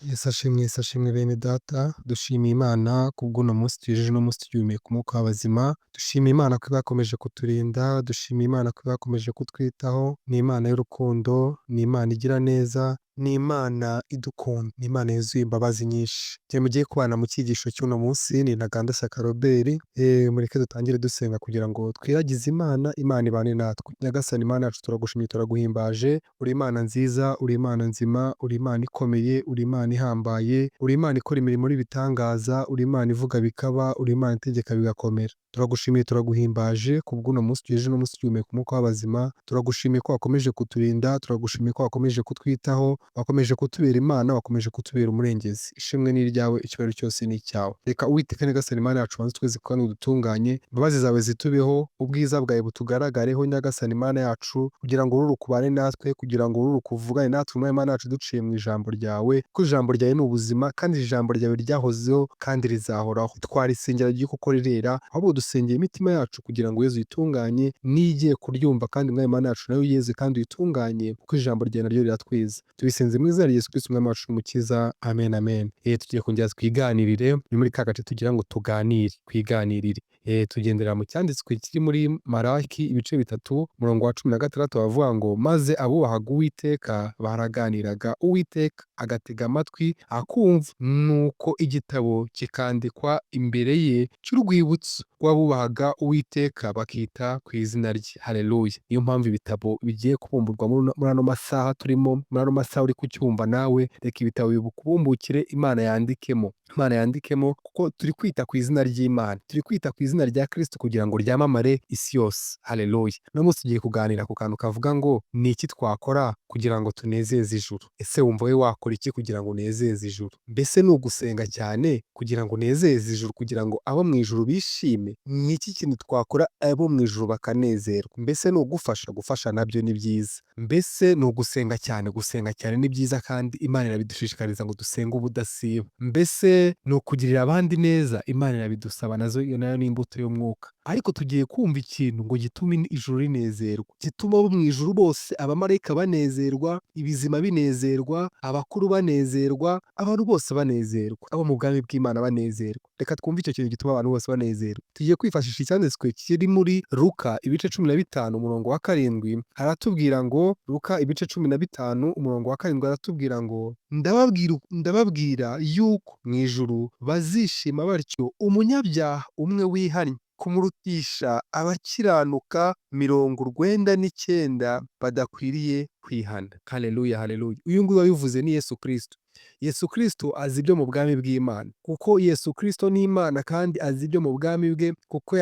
Yesu ashimwe bene data, dushimiye Imana kubw'uno munsi tugejeje uno munsi tugihumeka umwuka w'abazima, dushimiye Imana ko ibakomeje kuturinda, dushimiye Imana ko ibakomeje kutwitaho, ni Imana y'urukundo, ni Imana igira neza, ni Imana idukunda, ni Imana yuzuye imbabazi nyinshi. Njye mugiye kubana mu cyigisho cy'uno munsi ni Ntaganda Shyaka Robert, mureke dutangire dusenga kugira ngo twiragize Imana, Imana ibane natwe. Nyagasani Imana yacu turagushimiye turaguhimbaje, uri Imana nziza, uri Imana nzima, uri Imana ikomeye, uri Imana ihambaye, uri Imana ikora imirimo n'ibitangaza, uri Imana ivuga bikaba, uri Imana itegeka bigakomera. Turagushimiye turaguhimbaje kubw'uno munsi tugejeje uno munsi tugihumeka umwuka w'abazima, turagushimiye ko wakomeje kuturinda, turagushimiye ko wakomeje kutwitaho, wakomeje kutubera Imana, wakomeje kutubera umurengezi. Ishimwe ni iryawe, icyubahiro cyose ni icyawe. Reka Uwiteka Nyagasani Imana yacu banze tweze kandi udutunganye, imbabazi zawe zitubeho, ubwiza bwawe butugaragareho Nyagasani Imana yacu, kugira ngo ururuke ubane natwe, kugira ngo ururuke uvugane natwe Umwami Imana yacu duciye mu ijambo ryawe, kuko ijambo ryawe ni ubuzima kandi ijambo ryawe ryahozeho kandi rizahoraho. Twarisengera ry'uko kuko rirera, ahubwo dusengera imitima yacu kugira ngo Yesu uyitunganye, nigiye kuryumva kandi Umwami Imana yacu nawe uyeze kandi uyitunganye, kuko ijambo ryawe naryo riratwiza. Tubisenze mu izina rya Yesu Kristo Umwami wacu n'Umukiza, amen amen. Tugiye kongera twiganirire, ni muri ka gace tugira ngo tuganire, twiganirire. Tugendera mu cyanditswe kiri muri Maraki ibice 3 umurongo wa 16 bavuga ngo maze abubahaga Uwiteka baraganiraga, Uwiteka agatega amatwi akumva, nuko igitabo kikandikwa imbere ye cy'urwibutso rw'abubahaga Uwiteka bakita ku izina rye. Haleluya. Niyo mpamvu ibitabo bigiye kubumburwa muri ano masaha turimo, muri ano masaha uri kucyumva nawe, reka ibitabo bibukubumbukire, Imana yandikemo, Imana yandikemo, kuko turi kwita ku izina ry'Imana, turi kwita ku izina rya Kristo kugira ngo ryamamare isi yose. Haleluya. No munsi tugiye kuganira ku kantu kavuga ngo ni iki twakora kugira ngo tunezeze ijuru. Ese wumva we wakora iki kugira ngo unezeze ijuru? Mbese ni ugusenga cyane kugira ngo unezeze ijuru, kugira ngo abo mu ijuru bishime? Ni iki kintu twakora abo mu ijuru bakanezerwa? Mbese ni ugufasha? Gufasha nabyo ni byiza. Mbese ni ugusenga cyane? Gusenga cyane ni byiza kandi Imana irabidushishikariza ngo dusenge ubudasiba. Mbese ni ukugirira abandi neza? Imana irabidusaba, nazo iyo nayo ni imbuto y'umwuka. Ariko tugiye kumva ikintu ngo gitume ijuru rinezerwa, gituma abo mu ijuru bose, abamarayika banezerwa, ibizima binezerwa, abakuru banezerwa, abantu bose banezerwa, abo mu bwami bw'Imana banezerwa. Reka twumve icyo kintu gituma abantu bose banezerwa. Tugiye kwifashisha icyanditswe kiri muri Luka ibice 15 umurongo wa 7, haratubwira ngo, Luka ibice 15 umurongo wa 7 haratubwira ngo ndababwira yuko mu ijuru bazishima batyo umunyabyaha umwe wihannye kumurutisha abakiranuka 99 badakwiriye kwihana. Haleluya, haleluya. Uyu nguyu wabivuze ni Yesu Kristo. Yesu Kristo azi ibyo mu bwami bw'Imana, kuko Yesu Kristo ni Imana kandi azi ibyo mu bwami bwe, kuko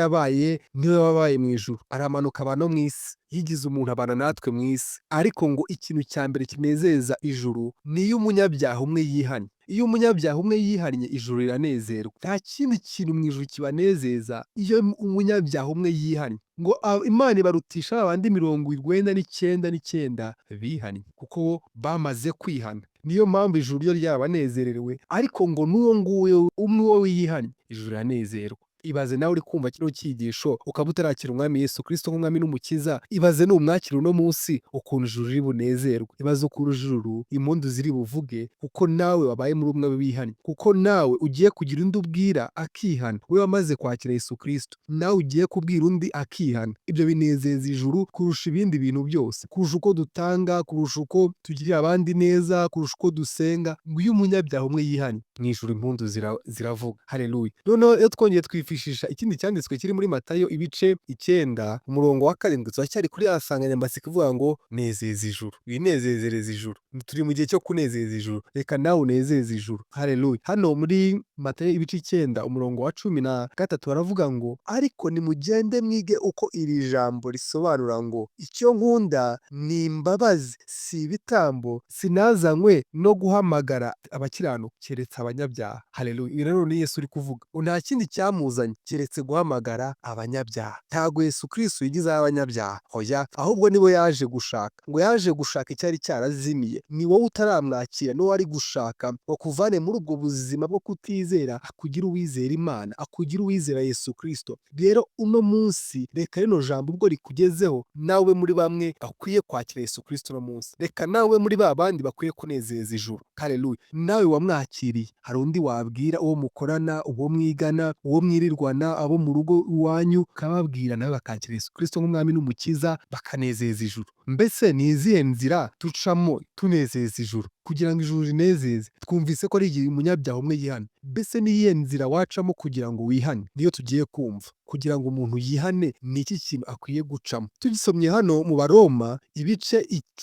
niwe wabaye mu ijuru, aramanuka aba no mu isi, yigize umuntu abana natwe mu isi. Ariko ngo ikintu cya mbere kinezeza ijuru ni iyo umunyabyaha umwe yihannye. Iyo umunyabyaha umwe yihannye, ijuru riranezerwa. Nta kindi kintu mu ijuru kibanezeza iyo umunyabyaha umwe yihannye. Ngo Imana ibarutisha abandi 99 bihannye, kuko bamaze kwihana. Niyo mpamvu ijuru ryo ryabanezerewe. Ariko ngo n'uwo nguwo umwe wihannye, ijuru riranezerwa. Ibaze nawe uri kumva kino cyigisho ukaba utarakira Umwami Yesu Kristo nk'Umwami n'Umukiza, ibaze numwakira uno munsi ukuntu ijuru riri bunezerwe. Ibaze ukuntu ijuru impundu ziri buvuge, kuko nawe wabaye muri umwe wihannye, kuko nawe ugiye kugira undi ubwira akihana. We wamaze kwakira Yesu Kristo, nawe ugiye kubwira undi akihana. Ibyo binezeza ijuru kurusha ibindi bintu byose, kurusha uko dutanga, kurusha uko tugirira abandi neza, kurusha uko dusenga. Ngo iyo umunyabyaha umwe yihannye, mu ijuru impundu ziravuga. Haleluya. Noneho iyo twongeye twifashisha ikindi cyanditswe kiri muri Matayo ibice 9 umurongo wa 7, turacyari kuri ya nsanganyamatsiko ivuga ngo nezeza ijuru, winezezereza ijuru. Turi mu gihe cyo kunezeza ijuru, reka nawe unezeze ijuru. Haleluya. Hano muri Matayo ibice 9 umurongo wa 13 baravuga ngo ariko nimugende mwige uko iri jambo risobanura ngo icyo nkunda ni imbabazi, si ibitambo, sinazanywe no guhamagara abakiranuka keretse abanyabyaha. Haleluya. Rero ni Yesu uri kuvuga, nta kindi cyamuzanye keretse guhamagara abanyabyaha. Ntago Yesu Kristo yigize abanyabyaha, hoya, ahubwo nibo yaje gushaka. Ngo yaje gushaka icyari cyarazimiye. Ni wowe utaramwakira, no wari gushaka ngo kuvane muri ubwo buzima bwo kutizera, akugira uwizera Imana, akugira uwizera Yesu Kristo. Rero uno munsi reka rino jambo ubwo rikugezeho, nawe muri bamwe akwiye kwakira Yesu Kristo uno munsi. Reka nawe muri ba bandi bakwiye kunezeza ijuru. Haleluya. Nawe wamwakiriye, hari undi wabwira, uwo mukorana, uwo mwigana, uwo mwirirwana, abo mu rugo iwanyu, ukababwira nawe bakakira Yesu Kristo nk'umwami n'umukiza, bakanezeza ijuru. Mbese ni izihe nzira ducamo tunezeza ijuru kugira ngo ijuru rinezeze? Twumvise ko ari igihe umunyabyaha umwe yihana. Mbese ni iyihe nzira wacamo kugira ngo wihane? Niyo tugiye kumva. Kugira ngo umuntu yihane ni iki kintu akwiye gucamo? Tugisomye hano mu Baroma ibice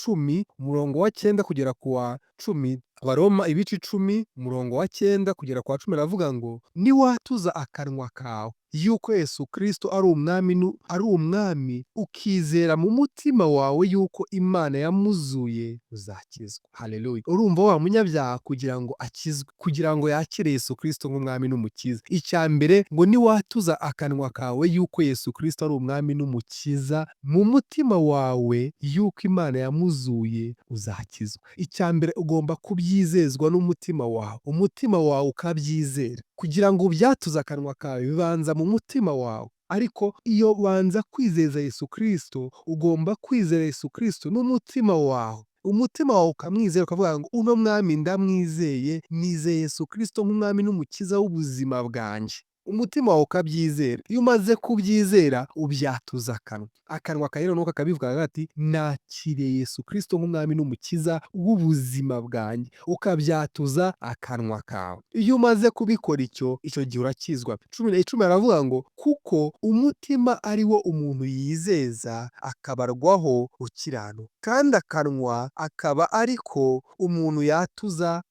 10 umurongo wa 9 kugera ku wa 10, Abaroma ibice 10 umurongo wa 9 kugera ku wa 10 aravuga ngo niwatuza akanwa kawe yuko Yesu Kristo ari umwami, ukizera mu mutima wawe yuko Imana yamuzuye, uzakizwa. Haleluya. Urumva wa munyabyaha kugira ngo akizwe, kugira ngo yakire Yesu Kristo nk'umwami n'umukiza, icya mbere ngo niwatuza akanwa kawe yuko Yesu Kristo ari umwami n'umukiza mu mutima wawe yuko Imana yamuzuye, uzakizwa. Icya mbere ugomba kubyizezwa n'umutima wawe, umutima wawe ukabyizera. Kugira ngo ubyatuze akanwa kawe bibanza mu mutima wawe, ariko iyo banza kwizeza Yesu Kristo, ugomba kwizera Yesu Kristo n'umutima wawe. Umutima wawe ukamwizera ukavuga ngo uno mwami ndamwizeye, nizeye Yesu Kristo nk'umwami n'umukiza w'ubuzima bwanjye. Umutima wawe ukabyizera. Iyo umaze kubyizera ubyatuza akanwa. Akanwa kawe rero nuko akabivuga ati nakiriye Yesu Kristo nk'umwami n'umukiza w'ubuzima bwanjye, ukabyatuza akanwa kawe. Iyo umaze kubikora icyo gihe urakizwa. 10 aravuga ngo kuko umutima ari wo umuntu yizeza akabarwaho gukiranuka, kandi akanwa akaba ariko umuntu yatuza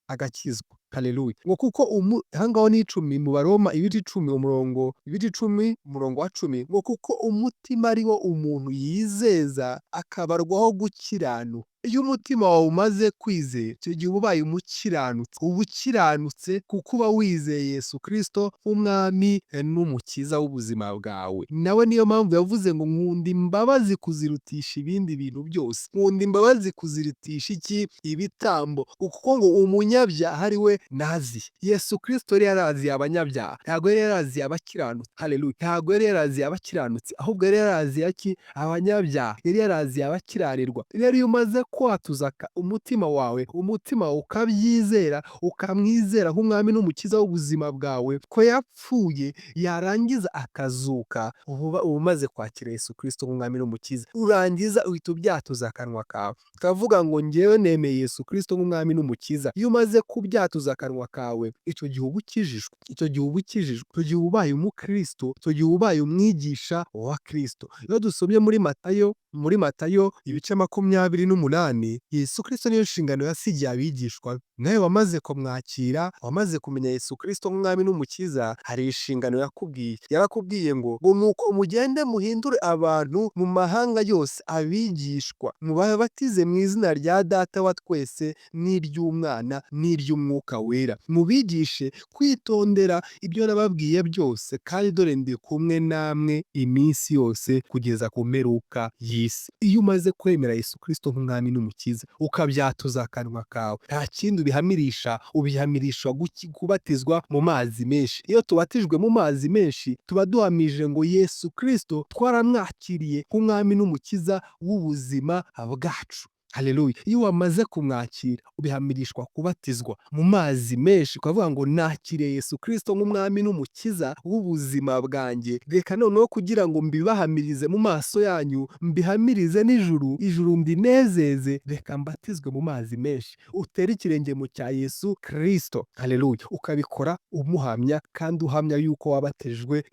agakizwa. Haleluya. Ngo kuko hangaho ni 10 mu Baroma ibice 10 umurongo wa 10, ngo kuko umutima ari wo umuntu yizeza akabarwaho gukiranuka. Iyo umutima wawe umaze kwizera, icyo gihe ubaye umukiranutsi. Uba ukiranutse kuko uba wizeye Yesu Kristo nk'umwami n'umukiza w'ubuzima bwawe. Nawe niyo mpamvu yavuze ngo nkunda imbabazi kuzirutisha ibindi bintu byose. Nkunda imbabazi kuzirutisha iki? Ibitambo. Kuko ngo umunyabyaha ari we nazi. Yesu Kristo yari yaraziye abanyabyaha, ntabwo yari yaraziye abakiranutsi. Haleluya. Ntabwo yari yaraziye abakiranutsi, ahubwo yari yaraziye abanyabyaha. Yari yaraziye abakiranirwa. Rero iyo umaze kwatuza umutima wawe ukabyizera, ukamwizera nk'umwami n'umukiza w'ubuzima bwawe, ko yapfuye yarangiza akazuka, uba umaze kwakira Yesu Kristo nk'umwami n'umukiza. Urangiza uhita ubyatuza akanwa kawe ukavuga ngo njyewe nemeye Yesu Kristo nk'umwami n'umukiza. Iyo umaze kubyatuza akanwa kawe, icyo gihe uba ukijijwe, icyo gihe ubaye umukristo, icyo gihe ubaye umwigisha wa Kristo. Iyo dusomye muri Matayo ibice 28, Yesu Kristo niyo nshingano yasigiye abigishwa. Nawe wamaze kumwakira, wamaze kumenya Yesu Kristo nk'umwami n'umukiza, hari inshingano yakubwiye. Yarakubwiye ngo nuko mugende muhindure abantu mu mahanga yose abigishwa, mubabatize mu izina rya Data wa twese n'iry'Umwana n'iry'Umwuka wera, mubigishe kwitondera ibyo nababwiye byose, kandi dore ndi kumwe namwe iminsi yose kugeza ku mperuka y'isi. Iyo umaze kwemera Yesu Kristo nk'umwami n'umukiza, ukabyatuza akanwa kawe, nta kindi ubihamirisha kubatizwa mu mazi menshi. Iyo tubatijwe mu mazi menshi, tuba duhamije ngo Yesu Kristo twaramwakiriye nk'umwami n'umukiza w'ubuzima bwacu. Haleluya. Iyo wamaze kumwakira, ubihamirishwa kubatizwa mu mazi menshi, ukavuga ngo nakiriye Yesu Kristo nk'umwami n'umukiza w'ubuzima bwanjye. Reka noneho kugira ngo mbibahamirize mu maso yanyu, mbihamirize ijuru ndinezeze, reka mbatizwe mu mazi menshi. Utere ikirenge mu cya Yesu Kristo. Haleluya. Ukabikora umuhamya, kandi uhamya yuko wabatijwe.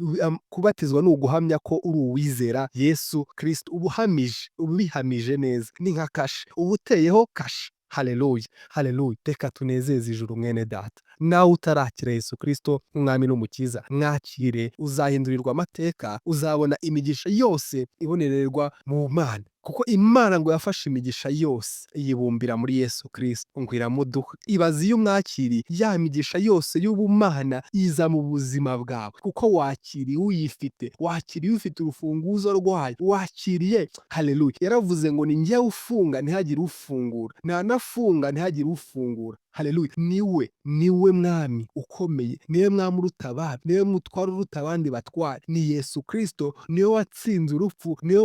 Kubatizwa ni uguhamya ko uri uwizera Yesu Kristo. Ubihamije neza. Ni nka kashe. Uba uteyeho kashe. Haleluya. Haleluya. Reka tunezeze ijuru mwene data. Nawe utarakira Yesu Kristo nk'umwami n'umukiza, mwakire, uzahindurirwa amateka, uzabona imigisha yose ibonererwa mu Mana. Kuko Imana ngo yafashe imigisha yose iyibumbira muri Yesu Kristo, ngo iramuduha. Ibaze iyo umwakiriye, ya migisha yose y'ubumana iza mu buzima bwawe, kuko wakiriye uyifite, wakiriye ufite urufunguzo rwayo, wakiriye. Haleluya. Yaravuze ngo ni njyewe ufunga ntihagire ufungura, ntanafunga ntihagire ufungura. haleluya. Niwe mwami ukomeye, niwe mwami uruta abami, niwe mutware uruta abandi batware. Ni Yesu Kristo, niwe watsinze urupfu, niwe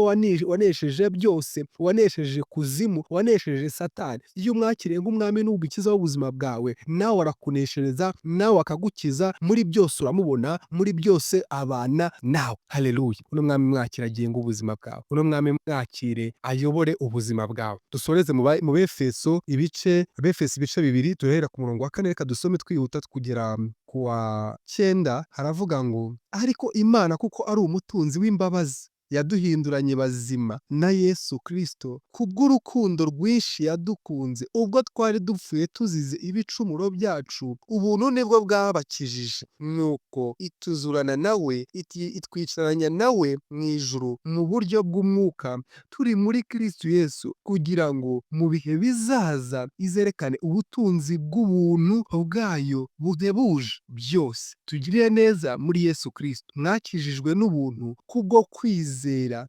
wanesheje byose, wanesheje kuzimu, wanesheje Satani. Iyo umwakiriye nk'umwami n'umukiza w'ubuzima bwawe, nawe arakuneshereza, nawe akagukiza, muri byose uramubona, muri byose abana nawe. Haleluya. Uno mwami mwakira agenga ubuzima bwawe, uno mwami mwakire ayobore ubuzima bwawe. Dusoreze mu Befeso ibice 2, turahera ku murongo wa 4, reka dusome twihuta kugera ku wa 9. Haravuga ngo ariko Imana kuko ari umutunzi w'imbabazi yaduhinduranye bazima na Yesu Kristo kubw'urukundo rwinshi yadukunze ubwo twari dupfuye tuzize ibicumuro byacu, ubuntu nibwo bwabakijije, nuko ituzurana nawe, itwicaranya nawe mu ijuru mu buryo bw'umwuka, turi muri Kristo Yesu, kugira ngo mu bihe bizaza izerekane ubutunzi bw'ubuntu bwayo buhebuje byose. Tugirire neza muri Yesu Kristo, mwakijijwe n'ubuntu kubwo kwizera.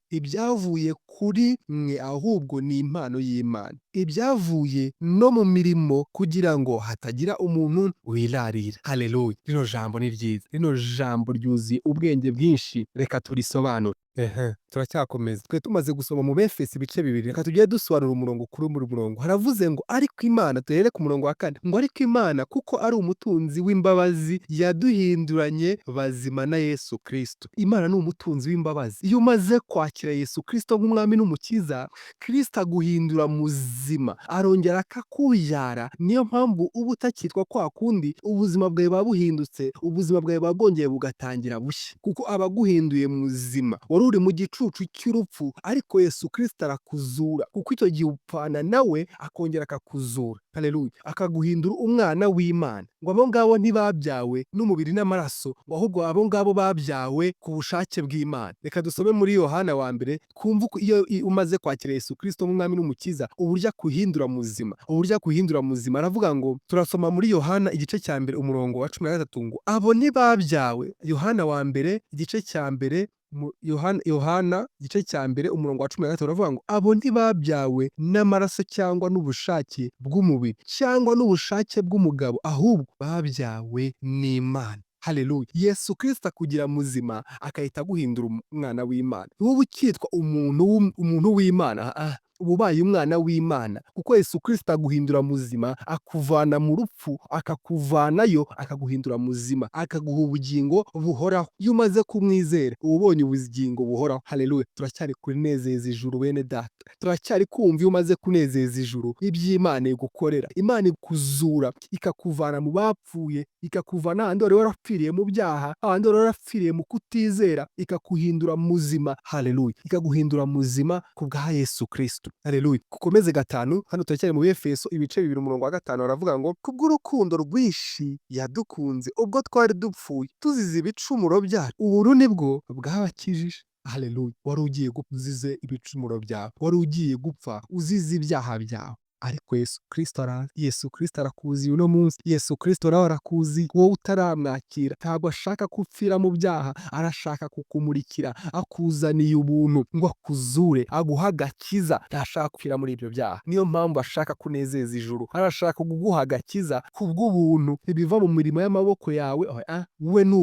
Ibyavuye kuri mwe ahubwo ni impano y'Imana, ibyavuye no mu mirimo kugira ngo hatagira umuntu wirarira. Haleluya. Rino jambo ni ryiza, rino jambo ryuzuye ubwenge bwinshi, reka turisobanure. Turacyakomeza. Twe tumaze gusoma mu Befeso ibice 2, reka tugiye dusobanura umurongo kuri muri murongo. Haravuze ngo ariko Imana, tuhere ku murongo wa 4, ngo ariko Imana kuko ari umutunzi w'imbabazi yaduhinduranye bazima na Yesu Kristo. Imana ni umutunzi w'imbabazi. Iyo umaze kwakira Yesu Kristo nk'umwami n'umukiza, Kristo aguhindura muzima, arongera akakubyara. Niyo mpamvu uba utakitwa kwa kundi, ubuzima bwawe buba buhindutse, ubuzima bwawe buba bwongeye bugatangira bushya, kuko aba aguhinduye muzima. Wari uri mu gicucu cy'urupfu, ariko Yesu Kristo arakuzura, kuko icyo gihe upfana nawe akongera akakuzura. Haleluya. Akaguhindura umwana w'Imana. Ngo abo ngabo ntibabyawe n'umubiri n'amaraso, ahubwo abo ngabo babyawe ku bushake bw'Imana. Reka dusome muri Yohana wa mbere, twumve iyo umaze kwakira Yesu Kristo nk'umwami n'umukiza, uburyo akuhindura muzima, uburyo akuhindura muzima. Aravuga ngo, turasoma muri Yohana igice cya mbere umurongo wa 13, ngo abo ntibabyawe. Yohana wa mbere igice cya mbere, Yohana igice cya mbere umurongo wa 13, uravuga ngo abo ntibabyawe n'amaraso cyangwa n'ubushake bw'umubiri cyangwa n'ubushake bw'umugabo, ahubwo babyawe n'Imana. Haleluya. Yesu Kristo akugira muzima, akahita aguhindura umwana w'Imana. Wowe ukitwa umuntu w'Imana, uba ubaye umwana w'Imana, kuko Yesu Kristo aguhindura muzima, akuvana mu rupfu, akakuvanayo, akaguhindura muzima, akaguha ubugingo buhoraho. Iyo umaze kumwizera, uba ubonye ubugingo buhoraho. Haleluya. Turacyari kunezeza ijuru bene data, turacyari kumva iyo umaze kunezeza ijuru iby'Imana igukorera. Imana ikuzura, ikakuvana mu bapfuye, ikakuvana ahandi wari warapfiriye mu byaha, ahandi wari warapfiriye mu kutizera, ikakuhindura muzima. Haleluya. Ikaguhindura muzima ku bwa Yesu Kristo. Haleluya. Kukomeze 5, hano turacyari mu Befeso ibice 2 umurongo wa 5, baravuga ngo kubw'urukundo rwinshi yadukunze ubwo twari dupfuye tuzize ibicumuro byacu, ubuntu nibwo bwabakijije. Haleluya. Wari ugiye gupfa uzize ibicumuro byawe, wari ugiye gupfa uzize ibyaha byawe, ariko Yesu Kristo arakuzi uno munsi. Yesu Kristo nawe arakuzi, wowe utaramwakira. Ntabwo ashaka kupfira mu byaha, arashaka kukumurikira, akuzaniye ubuntu ngo akuzure, aguha agakiza. Ntashaka kupfira muri ibyo byaha, niyo mpamvu ashaka kunezeza ijuru. Arashaka kuguha agakiza kubw'ubuntu, ibiva mu mirimo y'amaboko yawe. We ni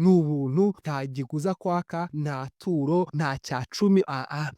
ubuntu, nta giguza kwaka, nta turo, nta cyacumi.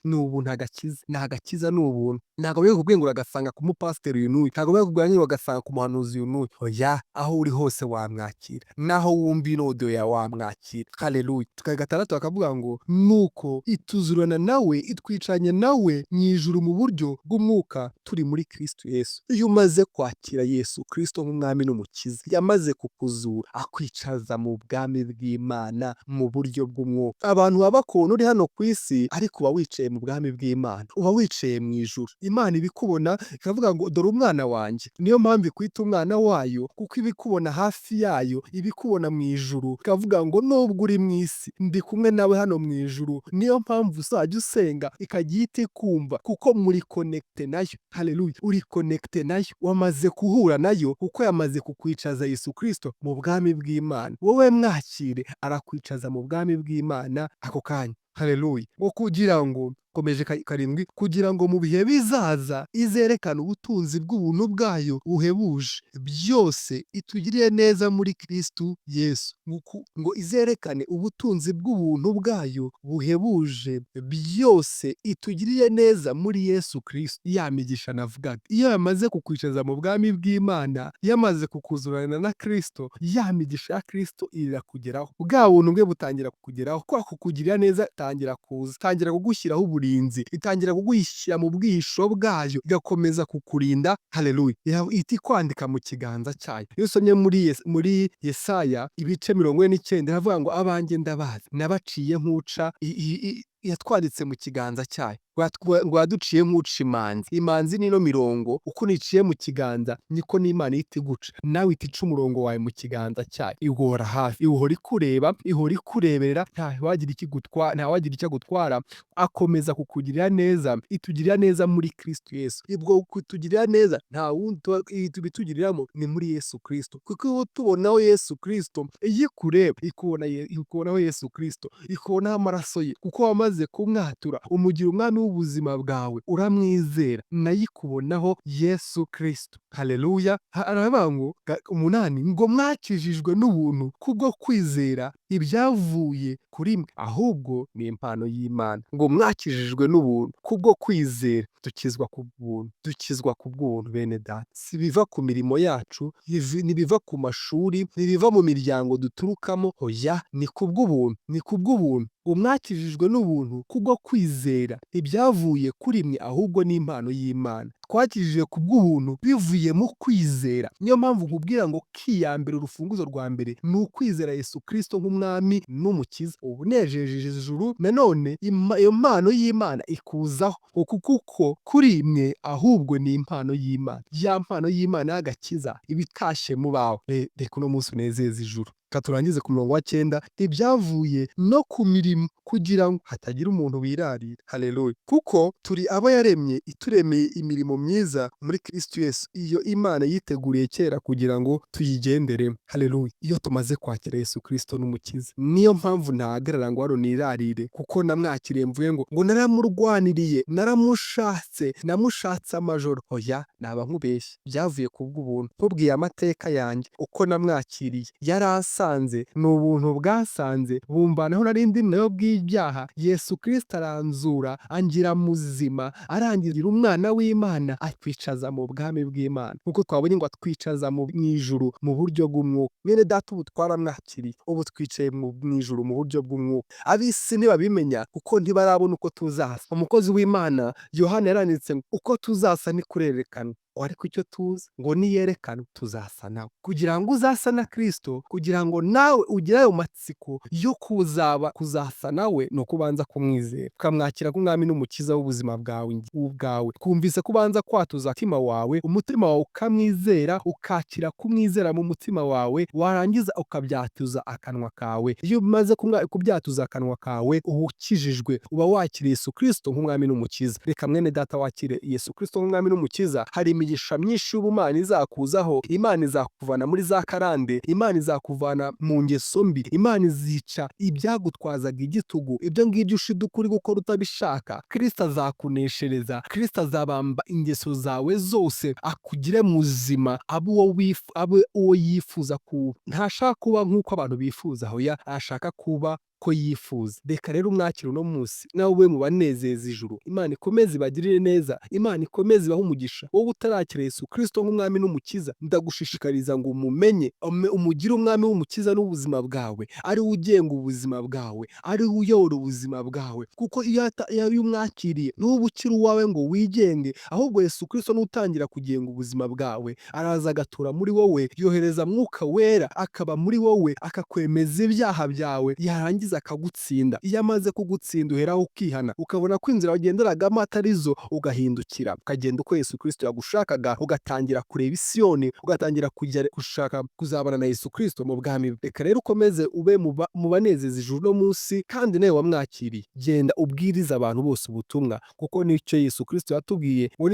Ni ubuntu, agakiza. Ni agakiza, ni ubuntu. Ntabwo bari kukubwira ngo uragasanga ku mupasiteri uyu n'uyu, ntabwo bari kukubwira ngo ugasanga ku muhanuzi uyu n'uyu. Oya, aho uri hose wamwakira, naho wumva inodo ya wamwakira. Haleluya. 6 bakavuga ngo nuko ituzurana nawe, itwicanye nawe mu ijuru mu buryo bw'umwuka, turi muri Kristo Yesu. Iyo umaze kwakira Yesu Kristo nk'umwami n'umukiza, yamaze kukuzura, akwicaza mu bwami bw'Imana mu buryo bw'umwuka. Abantu baba bakubona uri hano ku isi, ariko uba wicaye mu bwami bw'Imana, uba wicaye mu ijuru. Imana ibikubona ikavuga ngo dore umwana wanjye. Niyo mpamvu ikwita umwana wayo, kuko ibikubona hafi yayo, ibikubona mu ijuru, ikavuga ngo nubwo uri mu isi, ndi kumwe nawe hano mu ijuru. Niyo mpamvu uzajya usenga ikajya ihita ikumva, kuko muri connecte nayo. Haleluya. Uri connecte nayo, wamaze guhura nayo, kuko yamaze kukwicaza Yesu Kristo mu bwami bw'Imana. Wowe mwakire, arakwicaza mu bwami bw'Imana ako kanya. Haleluya. Ngo kugira ngo komeje karindwi, kugira ngo mu bihe bizaza izerekane ubutunzi bw'ubuntu bwayo buhebuje byose itugiriye neza muri Kristo Yesu. Ngo izerekane ubutunzi bw'ubuntu bwayo buhebuje byose itugiriye neza muri Yesu Kristo. Ya migisha navugaga, iyo yamaze kukwicaza mu bwami bw'Imana, yamaze kukuzurana na Kristo, ya migisha ya Kristo irakugeraho, bwa buntu bwe butangira kukugeraho, kwa kukugirira neza tangira kuza, tangira kugushyiraho uburinzi, itangira kugushyira mu bwihisho bwayo, igakomeza kukurinda. Haleluya. Iti kwandika mu kiganza cyayo. Iyo usomye muri Yesaya ibice 49 havuga ngo abanjye ndabazi, nabaciye nk'uca yatwanditse mu kiganza cyayo, ngo waduciye nk'uca imanzi. Imanzi nino mirongo, uko niciye mu kiganza niko n'Imana ihita iguca, nawe itice umurongo wawe mu kiganza cyayo. Ihora hafi, ihora ikureba, ihora ikureberera, ntawagira icyo agutwara. Akomeza kukugirira neza, itugirira neza muri Kristo Yesu. Ibwo kutugirira neza nta wundi ibitugiriramo ni muri Yesu Kristo, kuko iyo tubonaho Yesu Kristo, iyo ikureba ikubonaho Yesu Kristo, ikubonaho amaraso ye, kuko wamaze kumwatura umugira umwami w'ubuzima bwawe, uramwizera, nayo ikubonaho Yesu Kristo. Haleluya. Aravuga ngo 8 ngo mwakijijwe n'ubuntu kubwo kwizera, ibyavuye kuri mwe ahubwo ni impano y'Imana. Ngo mwakijijwe n'ubuntu kubwo kwizera, dukizwa ku bw'ubuntu, dukizwa ku bw'ubuntu bene data. Si biva ku mirimo yacu, ntibiva ku mashuri, ntibiva mu miryango duturukamo, oya, ni ku bw'ubuntu, ni ku bw'ubuntu. Umwakijijwe n'ubuntu kubwo kwizera, ibyavuye kuri mwe ahubwo ni impano y'Imana. Twakijijwe ku bw'ubuntu bivuye mu kwizera. Niyo mpamvu nkubwira ngo kiyambere, urufunguzo rwa mbere ni ukwizera Yesu Kristo nk'umwami n'umukiza. Ubunejeje ijuru, nanone iyo mpano y'Imana ikuzaho, kuko kuri mwe ahubwo ni impano y'Imana. Ya mpano y'Imana y'agakiza ibitashye mu bawe. Reka uno munsi unezeze ijuru. Katurangize ku murongo wa 9, ibyavuye no ku mirimo, kugira ngo hatagira umuntu wirarira. Haleluya. Kuko turi abo yaremye, ituremeye imirimo myiza muri Kristo Yesu, iyo Imana yiteguriye kera kugira ngo tuyigenderemo. Haleluya. Iyo tumaze kwakira Yesu Kristo n'umukiza, niyo mpamvu ntahagarara ngo hano nirarire, kuko namwakiriye mvuye ngo naramurwaniriye, namushatse amajoro. Oya, naba nkubeshye. Byavuye ku bw'ubuntu. Tubwiye amateka yanjye uko namwakiriye, yarasanze, ni ubuntu bwasanze, bumbanaho narindi nayo bw'ibyaha. Yesu Kristo aranzura, angira muzima, arangira umwana w'Imana, atwicaza mu bwami bw'Imana. Kuko twabonye ngo atwicaza mu ijuru mu buryo bw'umwuka. Bene data, ubu twaramwakiriye, ubu twicaye mu ijuru mu buryo bw'umwuka. Ab'isi ntibabimenya kuko ntibarabona uko tuzasa. Umukozi w'Imana Yohana yaranditse ngo uko tuzasa ni kurerekana, ariko icyo tuzi ngo niyerekana tuzasa nawe. Kugira ngo uzasa na Kristo, kugira ngo nawe ugire ayo matsiko yo kuzasa nawe, ni ukubanza kumwizera, ukamwakira nk'umwami n'umukiza w'ubuzima bwawe. Twumvise kubanza kwatuza umutima wawe ukamwizera, ukakira kumwizera mu mutima wawe, warangiza ukabyatuza akanwa kawe. Iyo umaze kubyatuza akanwa kawe, uba ukijijwe, uba wakiriye Yesu Kristo nk'umwami n'umukiza. Reka mwene data wakire Yesu Kristo nk'umwami n'umukiza. Hari imigisha myinshi y'ubumana izakuzaho. Imana izakuvana muri za karande, Imana izakuvana mu ngeso mbi, Imana izica ibyagutwazaga igitugu, ibyo ngibyo ushiduka uri gukora utabishaka. Kristo azakuneshereza, Kristo azabamba ingeso zawe zose, akugire muzima, abe uwo yifuza kuba. Ntashaka kuba nk'uko abantu bifuza, oya, ashaka kuba ko yifuza. Reka rero umwakire uno munsi, nawe ube mu banezeza ijuru. Imana ikomeze ibagirire neza, Imana ikomeze ibahe umugisha. Wowe utarakira Yesu Kristo nk'umwami n'umukiza, ndagushishikariza ngo umumenye, umugire umwami w'umukiza n'ubuzima bwawe, ari we ugenga ubuzima bwawe, ari we uyobora ubuzima bwawe. Kuko iyo umwakiriye, n'ubu ukiri uwawe ngo wigenge, ahubwo Yesu Kristo n'utangira kugenga ubuzima bwawe, araza agatura muri wowe, yohereza Mwuka Wera akaba muri wowe, akakwemeza ibyaha byawe, yarangiza akagutsinda. Iyo amaze kugutsinda, uheraho ukihana, ukabona ko inzira wagenderagamo atari zo, ugahindukira ukagenda uko Yesu Kristo yagushakaga, ugatangira kureba Isiyoni, ugatangira gushaka kuzabana na Yesu Kristo mu bwami bwe. Reka rero ukomeze ube mu banezeza ijuru no munsi, kandi nawe wamwakiriye, genda ubwiriza abantu bose ubutumwa, kuko nicyo Yesu Kristo yatubwiye ngo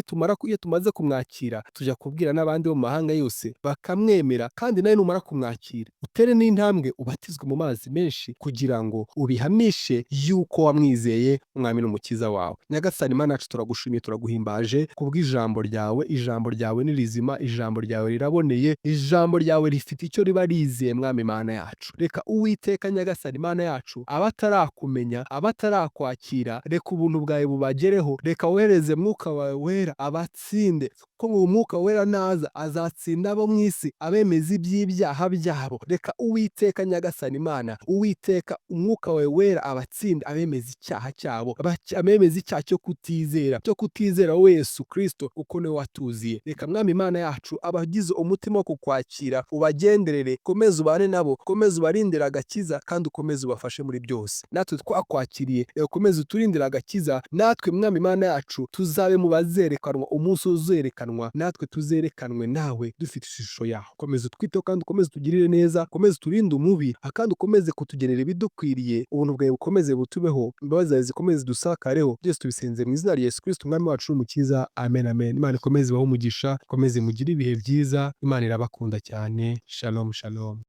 iyo tumaze kumwakira, tujya kubwira n'abandi bo mu mahanga yose bakamwemera. Kandi nawe numara kumwakira, utere n'intambwe, ubatizwe mu mazi menshi, kugira kugira ngo ubihamishe yuko wamwizeye umwami n'umukiza wawe. Nyagasani Mana yacu, turagushimiye turaguhimbaje kubw'ijambo ryawe. Ijambo ryawe ni rizima, ijambo ryawe riraboneye, ijambo ryawe rifite icyo riba rizeye mwami Mana yacu. Reka Uwiteka Nyagasani Mana yacu, abatarakumenya, abatarakwakira, reka ubuntu bwawe bubagereho, reka wohereze mwuka wawe wera abatsinde, ko uwo mwuka wera naza azatsinda abo mu isi, abemeza iby'ibyaha byabo. Reka Uwiteka Nyagasani Mana, Uwiteka umwuka wawe wera abatsinde, abemeza icyaha cyabo, abemeza icyaha cyo kutizera wowe Yesu Kristo uko niwe watuziye. Reka mwami Mana yacu, abagize umutima wo kukwakira ubagenderere, komeza ubane nabo, komeza ubarindire agakiza, kandi ukomeze ubafashe muri byose. Natwe twakwakiriye, ukomeze uturindire agakiza, natwe mwami Mana yacu tuzabe mu bazerekanwa umunsi uzerekanwa, natwe tuzerekanwe nawe dufite ishusho yawe. Komeza utwiteho kandi ukomeze utugirire neza, ukomeze uturinde umubi, kandi ukomeze kutugenera ibidukwiriye, ubuntu bwawe bukomeze butubeho, imbabazi zawe zikomeze zidusakareho. Byose tubisenze mu izina rya Yesu Kristo umwami wacu n'umukiza, amen amen. Imana ikomeze ibahe umugisha, ikomeze mugire ibihe byiza, Imana irabakunda cyane. Shalom shalom.